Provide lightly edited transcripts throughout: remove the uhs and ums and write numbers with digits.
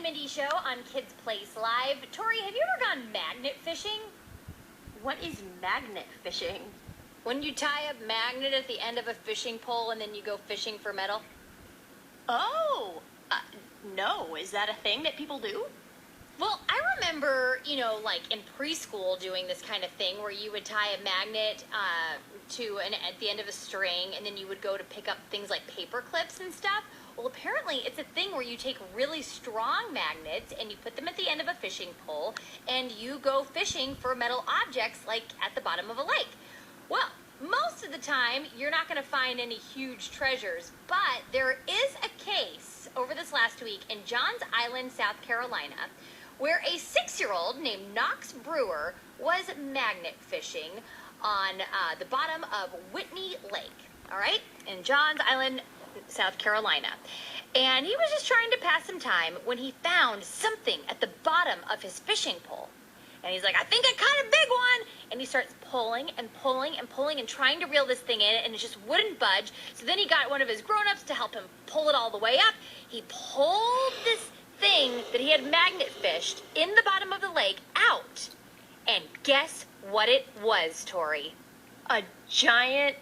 Mindy Show on Kids Place Live. Tori, have you ever gone magnet fishing? What is magnet fishing? When you tie a magnet at the end of a fishing pole and then you go fishing for metal? Oh, no. Is that a thing that people do? Well, I remember, like in preschool doing this kind of thing where you would tie a magnet at the end of a string and then you would go to pick up things like paper clips and stuff. Well, apparently it's a thing where you take really strong magnets and you put them at the end of a fishing pole and you go fishing for metal objects like at the bottom of a lake. Well, most of the time you're not going to find any huge treasures, but there is a case over this last week in Johns Island, South Carolina, where a 6-year-old named Knox Brewer was magnet fishing on the bottom of Whitney Lake, all right, in Johns Island, South Carolina. And he was just trying to pass some time when he found something at the bottom of his fishing pole. And he's like, I think I caught a big one. And he starts pulling and pulling and pulling and trying to reel this thing in, and it just wouldn't budge. So then he got one of his grown-ups to help him pull it all the way up. He pulled this thing that he had magnet fished in the bottom of the lake out. And guess what it was, Tori? A giant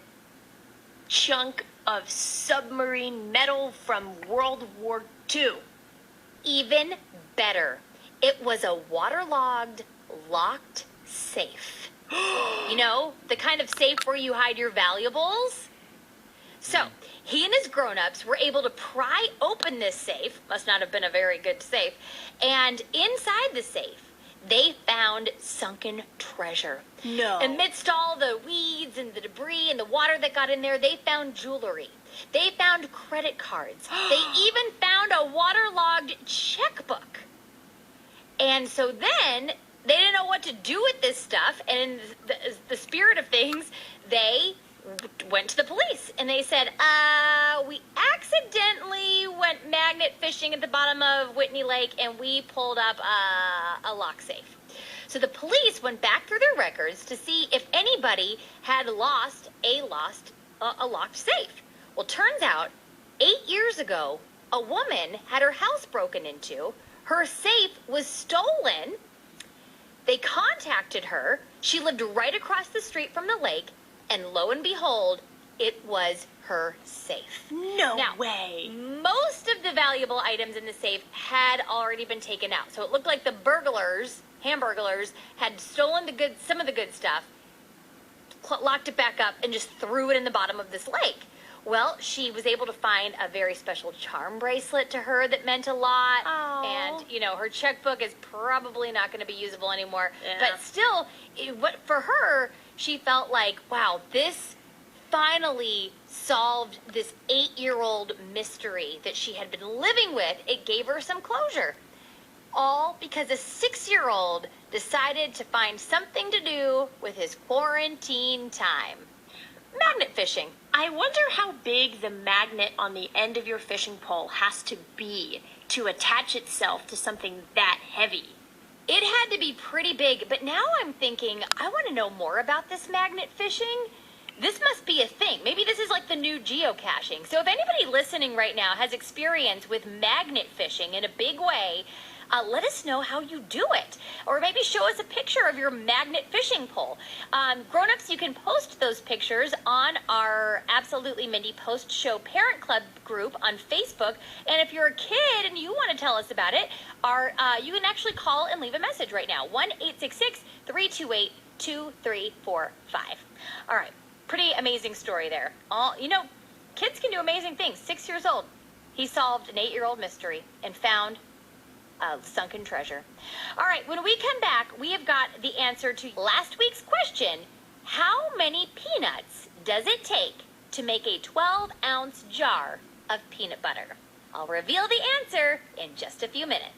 chunk of submarine metal from World War II. Even better. It was a waterlogged, locked safe. You know, the kind of safe where you hide your valuables? So, he and his grown-ups were able to pry open this safe, must not have been a very good safe, and inside the safe, they found sunken treasure. No. Amidst all the weeds and the debris and the water that got in there, they found jewelry. They found credit cards. They even found a waterlogged checkbook. And so then they didn't know what to do with this stuff. And in the spirit of things, they went to the police and they said, we accidentally went magnet fishing at the bottom of Whitney Lake and we pulled up a lock safe. So the police went back through their records to see if anybody had lost a locked safe. Well, turns out 8 years ago, a woman had her house broken into. Her safe was stolen. They contacted her. She lived right across the street from the lake. And lo and behold, it was her safe. No now, way. Most of the valuable items in the safe had already been taken out. So it looked like the hamburglers, had stolen some of the good stuff, locked it back up, and just threw it in the bottom of this lake. Well, she was able to find a very special charm bracelet to her that meant a lot. Aww. And, her checkbook is probably not going to be usable anymore. Yeah. But still, for her, she felt like, wow, this finally solved this 8-year-old mystery that she had been living with. It gave her some closure. All because a 6-year-old decided to find something to do with his quarantine time. Magnet fishing. I wonder how big the magnet on the end of your fishing pole has to be to attach itself to something that heavy. It had to be pretty big, but now I'm thinking, I want to know more about this magnet fishing. This must be a thing. Maybe this is like the new geocaching. So if anybody listening right now has experience with magnet fishing in a big way, let us know how you do it. Or maybe show us a picture of your magnet fishing pole. Grown-ups, you can post those pictures on our Absolutely Mindy post-show parent club group on Facebook. And if you're a kid and you want to tell us about it, you can actually call and leave a message right now. 1-866-328-2345. All right. Pretty amazing story there. Kids can do amazing things. 6 years old. He solved an 8-year-old mystery and found sunken treasure. All right, when we come back, we have got the answer to last week's question. How many peanuts does it take to make a 12-ounce jar of peanut butter? I'll reveal the answer in just a few minutes.